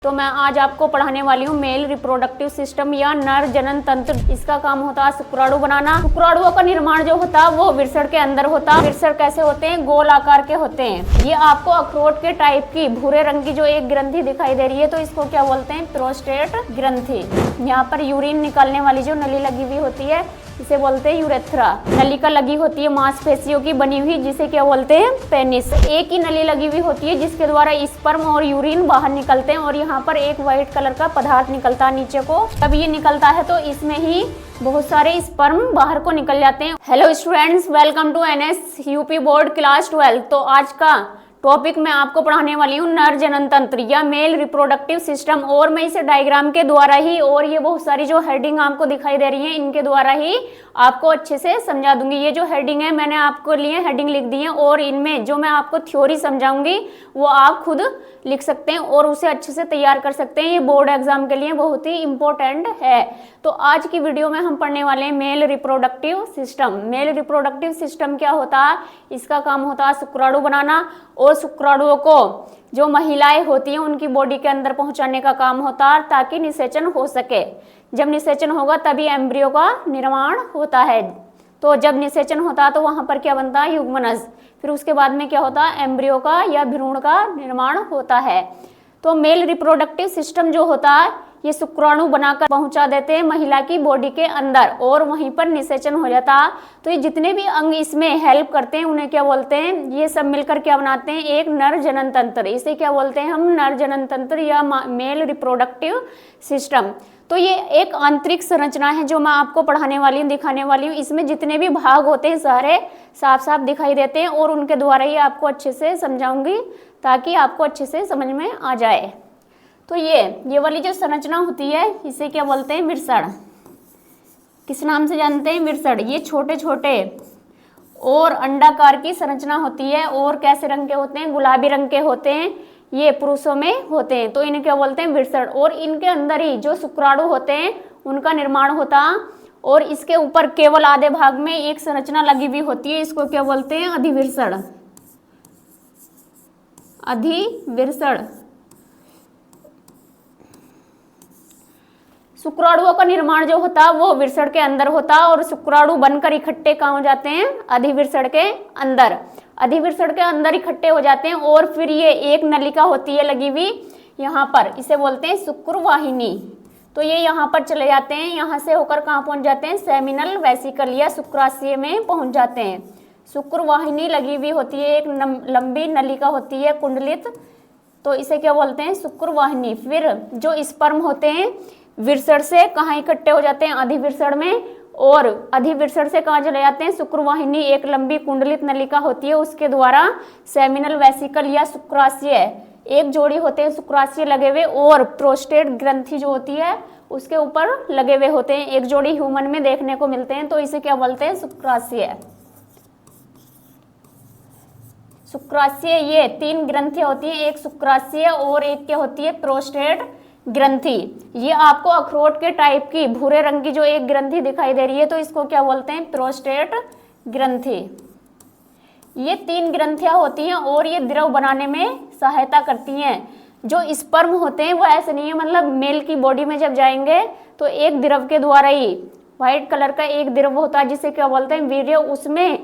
तो मैं आज आपको पढ़ाने वाली हूँ मेल रिप्रोडक्टिव सिस्टम या नर जनन तंत्र। इसका काम होता है शुक्राणु बनाना। शुक्राणुओं का निर्माण जो होता है वो वृषण के अंदर होता है। वृषण कैसे होते हैं? गोल आकार के होते हैं। ये आपको अखरोट के टाइप की भूरे रंग की जो एक ग्रंथि दिखाई दे रही है, तो इसको क्या बोलते हैं? प्रोस्टेट ग्रंथि। यहाँ पर यूरिन निकालने वाली जो नली लगी हुई होती है इसे बोलते हैं यूरेथ्रा। नलिका लगी होती है मांसपेशियों की बनी हुई, जिसे क्या बोलते हैं? पेनिस। एक ही नली लगी हुई होती है जिसके द्वारा स्पर्म और यूरिन बाहर निकलते हैं, और यहाँ पर एक व्हाइट कलर का पदार्थ निकलता है नीचे को। तब ये निकलता है तो इसमें ही बहुत सारे स्पर्म बाहर को निकल जाते हैं। Hello students, welcome to NS UP board class 12। तो आज का टॉपिक मैं आपको पढ़ाने वाली हूँ नर जनन तंत्र या मेल रिप्रोडक्टिव सिस्टम, और मैं इसे डायग्राम के द्वारा ही और ये बहुत सारी जो हेडिंग आपको दिखाई दे रही है इनके द्वारा ही आपको अच्छे से समझा दूंगी। ये जो हेडिंग है मैंने आपको लिए हेडिंग लिख दी है, और इनमें जो मैं आपको थ्योरी समझाऊंगी वो आप खुद लिख सकते हैं और उसे अच्छे से तैयार कर सकते हैं। ये बोर्ड एग्जाम के लिए बहुत ही इंपॉर्टेंट है। तो आज की वीडियो में हम पढ़ने वाले हैं male reproductive system. Male reproductive system क्या होता है? इसका काम होता है शुक्राणु बनाना, और शुक्राणुओं को जो महिलाएं होती हैं उनकी बॉडी के अंदर पहुंचाने का काम होता है ताकि निषेचन हो सके। जब निषेचन होगा तभी एम्ब्रियो का निर्माण होता है। तो जब निषेचन होता है तो वहां पर क्या बनता है? युग्मनज। फिर उसके बाद में क्या होता है? एम्ब्रियो का या भ्रूण का निर्माण होता है। तो मेल रिप्रोडक्टिव सिस्टम जो होता है ये शुक्राणु बनाकर पहुंचा देते हैं महिला की बॉडी के अंदर, और वहीं पर निषेचन हो जाता है। तो ये जितने भी अंग इसमें हेल्प करते हैं उन्हें क्या बोलते हैं? ये सब मिलकर क्या बनाते हैं? एक नर जनन तंत्र। इसे क्या बोलते हैं हम? नर जनन तंत्र या मेल रिप्रोडक्टिव सिस्टम। तो ये एक आंतरिक संरचना है जो मैं आपको पढ़ाने वाली हूँ, दिखाने वाली हूँ। इसमें जितने भी भाग होते हैं सारे साफ साफ दिखाई देते हैं, और उनके द्वारा ही आपको अच्छे से समझाऊंगी ताकि आपको अच्छे से समझ में आ जाए। तो ये वाली जो संरचना होती है इसे क्या बोलते हैं? वृषण। किस नाम से जानते हैं? वृषण। ये छोटे छोटे और अंडाकार की संरचना होती है, और कैसे रंग के होते हैं? गुलाबी रंग के होते हैं। ये पुरुषों में होते हैं, तो इन्हें क्या बोलते हैं? वृषण। और इनके अंदर ही जो शुक्राणु होते हैं उनका निर्माण होता, और इसके ऊपर केवल आधे भाग में एक संरचना लगी हुई होती है। इसको क्या बोलते हैं? अधिवृषण। अधिवृषण। शुक्राणुओं का निर्माण जो होता है वो वृषण के अंदर होता है, और शुक्राणु बनकर इकट्ठे कहाँ हो जाते हैं? अधिवृषण के अंदर। अधिवृषण के अंदर इकट्ठे हो जाते हैं, और फिर ये एक नलिका होती है लगी हुई यहाँ पर, इसे बोलते हैं शुक्रवाहिनी। तो ये यहाँ पर चले जाते हैं, यहाँ से होकर कहाँ पहुँच जाते हैं? सेमिनल वेसिकल या शुक्राशय में पहुँच जाते हैं। शुक्रवाहिनी लगी हुई होती है, एक लंबी नलिका होती है कुंडलित, तो इसे क्या बोलते हैं? शुक्रवाहिनी। फिर जो स्पर्म होते हैं वृषण से कहाँ इकट्ठे हो जाते हैं? अधिवृषण में, और अधिवृषण से कहाँ चले जाते हैं? शुक्रवाहिनी, एक लंबी कुंडलित नलिका होती है उसके द्वारा सेमिनल वेसिकल या शुक्राशय, एक जोड़ी होते हैं शुक्राशय लगे हुए, और प्रोस्टेट ग्रंथि जो होती है उसके ऊपर लगे हुए होते हैं। एक जोड़ी ह्यूमन में देखने को मिलते हैं, तो इसे क्या बोलते हैं? शुक्राशय। शुक्राशय ये 3 ग्रंथियां होती हैं, एक शुक्राशय और एक क्या होती है? प्रोस्टेट ग्रंथि। ये आपको अखरोट के टाइप की भूरे रंग की जो एक ग्रंथि दिखाई दे रही है, तो इसको क्या बोलते हैं? प्रोस्टेट ग्रंथि। ये 3 ग्रंथियां होती हैं, और ये द्रव बनाने में सहायता करती हैं। जो स्पर्म होते हैं वो ऐसे नहीं है, मतलब मेल की बॉडी में जब जाएंगे तो एक द्रव के द्वारा ही, व्हाइट कलर का एक द्रव होता है जिसे क्या बोलते हैं? वीर्य, उसमें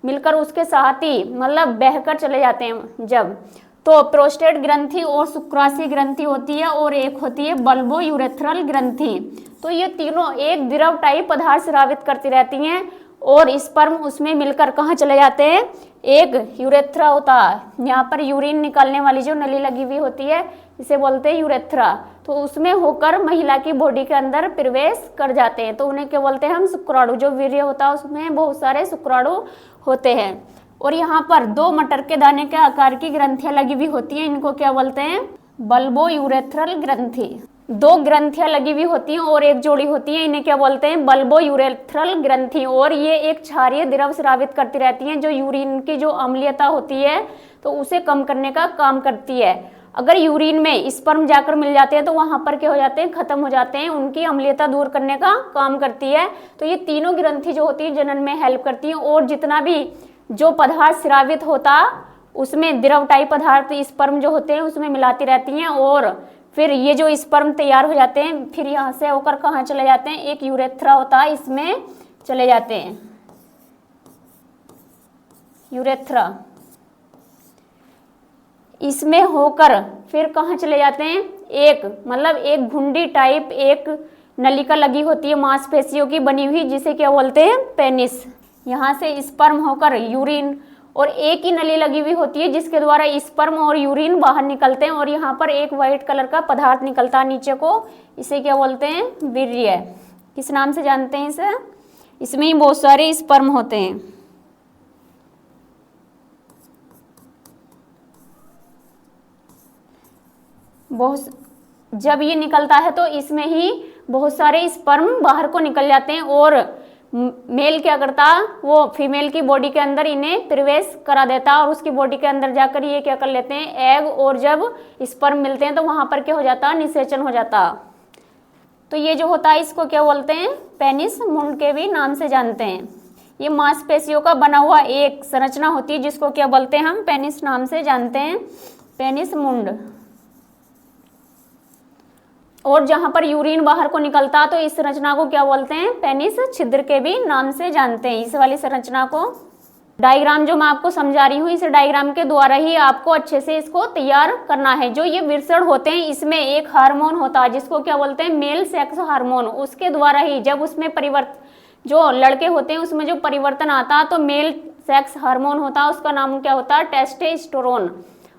मिलकर उसके साथ ही मतलब बहकर चले जाते हैं जब। तो प्रोस्टेट ग्रंथि और शुक्राशय ग्रंथि होती है, और एक होती है बल्बो यूरेथ्रल ग्रंथि। तो ये तीनों एक द्रव टाइप पदार्थ स्रावित करती रहती हैं, और स्पर्म उसमें मिलकर कहाँ चले जाते हैं? एक यूरेथ्रा होता है, यहाँ पर यूरिन निकालने वाली जो नली लगी हुई होती है इसे बोलते हैं यूरेथ्रा। तो उसमें होकर महिला की बॉडी के अंदर प्रवेश कर जाते हैं, तो उन्हें क्या बोलते हैं हम? शुक्राणु। जो वीर्य होता है उसमें बहुत सारे शुक्राणु होते हैं, और यहाँ पर 2 मटर के दाने के आकार की ग्रंथियां लगी हुई होती हैं, इनको क्या बोलते हैं? बल्बो यूरेथ्रल ग्रंथि। 2 ग्रंथियां लगी हुई होती हैं और एक जोड़ी होती है, इन्हें क्या बोलते हैं? बल्बो यूरेथ्रल ग्रंथि। और ये एक क्षारीय द्रव स्रावित करती रहती हैं, जो यूरिन की जो अम्लीयता होती है तो उसे कम करने का काम करती है। अगर यूरिन में स्पर्म जाकर मिल जाते हैं तो वहां पर क्या हो जाते हैं? खत्म हो जाते हैं, उनकी अम्लीयता दूर करने का काम करती है। तो ये तीनों ग्रंथि जो होती है जनन में हेल्प करती है, और जितना भी जो पदार्थ स्रावित होता उसमें द्रव टाइप पदार्थ स्पर्म जो होते हैं उसमें मिलाती रहती हैं, और फिर ये जो स्पर्म तैयार हो जाते हैं, फिर यहाँ से होकर कहाँ चले जाते हैं, एक यूरेथ्रा होता है इसमें चले जाते हैं, यूरेथ्रा। इसमें होकर फिर कहाँ चले जाते हैं, एक मतलब एक घुंडी टाइप एक नलिका लगी होती है मांसपेशियों की बनी हुई, जिसे क्या बोलते हैं, पेनिस। यहाँ से स्पर्म होकर यूरिन, और एक ही नली लगी हुई होती है जिसके द्वारा स्पर्म और यूरिन बाहर निकलते हैं, और यहाँ पर एक वाइट कलर का पदार्थ निकलता है नीचे को, इसे क्या बोलते हैं, वीर्य। किस नाम से जानते हैं इसे, इसमें ही बहुत सारे स्पर्म होते हैं। बहुत जब ये निकलता है तो इसमें ही बहुत सारे स्पर्म बाहर को निकल जाते हैं, और मेल क्या करता, वो फीमेल की बॉडी के अंदर इन्हें प्रवेश करा देता, और उसकी बॉडी के अंदर जाकर ये क्या कर लेते हैं, एग, और जब स्पर्म मिलते हैं तो वहां पर क्या हो जाता, निषेचन हो जाता। तो ये जो होता है इसको क्या बोलते हैं, पेनिस मुंड के भी नाम से जानते हैं। ये मांसपेशियों का बना हुआ एक संरचना होती है जिसको क्या बोलते हैं, हम पेनिस नाम से जानते हैं, पेनिस मुंड। और जहां पर यूरिन बाहर को निकलता तो इस संरचना को क्या बोलते हैं, पेनिस छिद्र के भी नाम से जानते हैं। इस वाली संरचना को, डायग्राम जो मैं आपको समझा रही हूँ, इस डायग्राम के द्वारा ही आपको अच्छे से इसको तैयार करना है। जो ये वृषण होते हैं इसमें एक हार्मोन होता है जिसको क्या बोलते हैं, मेल सेक्स हार्मोन। उसके द्वारा ही जब उसमें जो लड़के होते हैं उसमें जो परिवर्तन आता तो मेल सेक्स हार्मोन होता है, उसका नाम क्या होता है, टेस्टोस्टेरोन।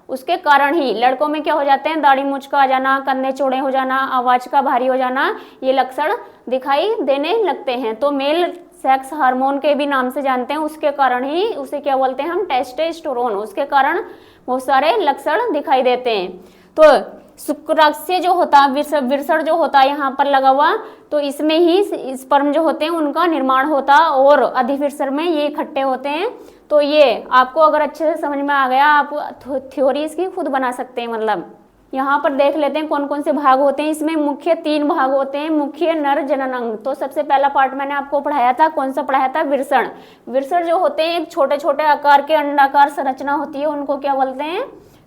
उसके कारण ही लड़कों में क्या हो जाते हैं, दाढ़ी मूंछ का आ जाना, कंधे चौड़े हो जाना, आवाज का भारी हो जाना, ये लक्षण दिखाई देने लगते हैं। तो मेल सेक्स हार्मोन के भी नाम से जानते हैं, उसके कारण ही उसे क्या बोलते हैं हम, टेस्टोस्टेरोन। उसके कारण बहुत सारे लक्षण दिखाई देते हैं। तो शुक्राशय जो होता है, वृषण जो होता है यहाँ पर लगा हुआ, तो इसमें ही स्पर्म जो होते हैं उनका निर्माण होता, और अधिवृषण में ये इकट्ठे होते हैं। तो ये आपको अगर अच्छे से समझ में आ गया, आप थ्योरी इसकी खुद बना सकते हैं। मतलब यहाँ पर देख लेते हैं कौन कौन से भाग होते हैं। इसमें मुख्य 3 भाग होते हैं, मुख्य, नर, जनन अंग। तो सबसे पहला पार्ट मैंने आपको पढ़ाया था, कौन सा पढ़ाया था, वृषण। वृषण जो होते हैं एक छोटे छोटे आकार के अंडाकार संरचना होती है, उनको क्या बोलते हैं,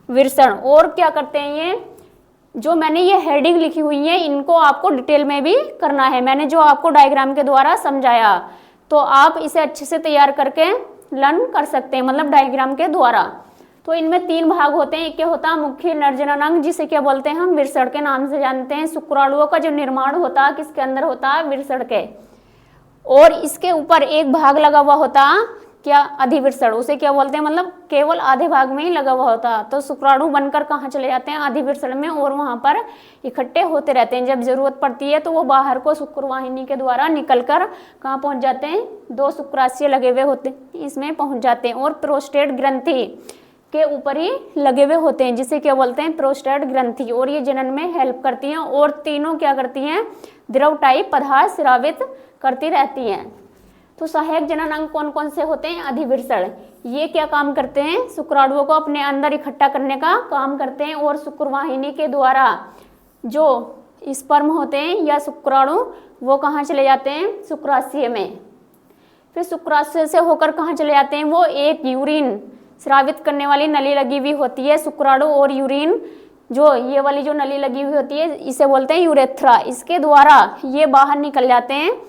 वृषण। और क्या करते हैं ये, जो मैंने ये हेडिंग लिखी हुई है इनको आपको डिटेल में भी करना है। मैंने जो आपको डायग्राम के द्वारा समझाया, तो आप इसे अच्छे से तैयार करके लर्न कर सकते हैं, मतलब डायग्राम के द्वारा। तो इनमें 3 भाग होते हैं। एक क्या होता है, मुख्य नर जनन अंग, जिसे क्या बोलते हैं हम, वृषण के नाम से जानते हैं। शुक्राणुओं का जो निर्माण होता है किसके अंदर होता है, वृषण के। और इसके ऊपर एक भाग लगा हुआ होता क्या, अधिवृषण, उसे क्या बोलते हैं, मतलब केवल आधे भाग में ही लगा हुआ होता। तो शुक्राणु बनकर कहाँ चले जाते हैं, अधिवृषण में, और वहां पर इकट्ठे होते रहते हैं। जब जरूरत पड़ती है तो वो बाहर को शुक्रवाहिनी के द्वारा निकलकर कहाँ पहुंच जाते हैं, 2 शुक्राशय लगे हुए होते हैं इसमें पहुंच जाते हैं, और प्रोस्टेट ग्रंथि के ऊपर ही लगे हुए होते हैं, जिसे क्या बोलते हैं, प्रोस्टेट ग्रंथि। और ये जनन में हेल्प करती हैं, और तीनों क्या करती हैं, द्रव टाइप पदार्थ स्रावित करती रहती हैं। तो सहायक जनन अंग कौन कौन से होते हैं, अधिवृषण। ये क्या काम करते हैं, शुक्राणुओं को अपने अंदर इकट्ठा करने का काम करते हैं, और शुक्रवाहिनी के द्वारा जो स्पर्म होते हैं या शुक्राणु, वो कहाँ चले जाते हैं, शुक्राशय में। फिर शुक्राशय से होकर कहाँ चले जाते हैं, वो एक यूरिन स्रावित करने वाली नली लगी हुई होती है। शुक्राणु और यूरिन, जो ये वाली जो नली लगी हुई होती है, इसे बोलते हैं यूरेथ्रा। इसके द्वारा ये बाहर निकल जाते हैं,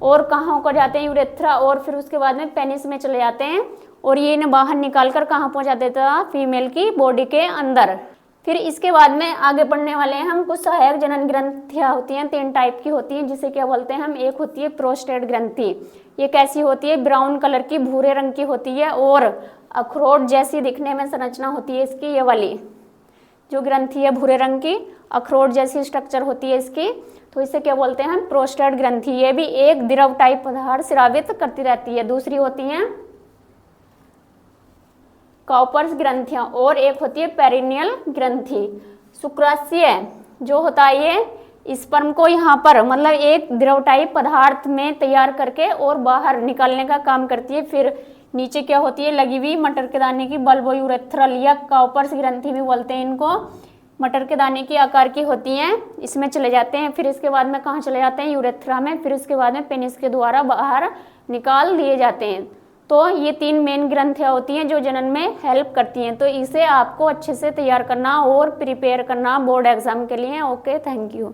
और कहाँ होकर जाते हैं, यूरेथ्रा, और फिर उसके बाद में पेनिस में चले जाते हैं, और ये इन्हें बाहर निकालकर कहाँ पहुँचा देता है, फीमेल की बॉडी के अंदर। फिर इसके बाद में आगे बढ़ने वाले हैं हम। कुछ सहायक जनन ग्रंथियाँ होती हैं, 3 टाइप की होती हैं, जिसे क्या बोलते हैं हम, एक होती है प्रोस्टेट ग्रंथि। ये कैसी होती है, ब्राउन कलर की, भूरे रंग की होती है, और अखरोट जैसी दिखने में संरचना होती है इसकी। ये वाली जो ग्रंथि है भूरे रंग की, अखरोट जैसी स्ट्रक्चर होती है इसकी, तो इसे क्या बोलते हैं हम, प्रोस्टेट ग्रंथि। ये भी एक द्रव टाइप पदार्थ स्रावित करती रहती है। दूसरी होती हैं काउपर्स ग्रंथियां, और एक होती है पेरिनियल ग्रंथि। शुक्राशय जो होता है ये स्पर्म को यहाँ पर मतलब एक द्रव टाइप पदार्थ में तैयार करके और बाहर निकालने का काम करती है। फिर नीचे क्या होती है, लगी हुई मटर के दाने की बल्बो यूरेथ्रल या काउपर्स ग्रंथि भी बोलते हैं इनको। मटर के दाने की आकार की होती हैं, इसमें चले जाते हैं। फिर इसके बाद में कहाँ चले जाते हैं, यूरेथ्रा में। फिर उसके बाद में पेनिस के द्वारा बाहर निकाल दिए जाते हैं। तो ये 3 मेन ग्रंथियां होती हैं जो जनन में हेल्प करती हैं। तो इसे आपको अच्छे से तैयार करना और प्रिपेयर करना बोर्ड एग्जाम के लिए। Okay, thank you.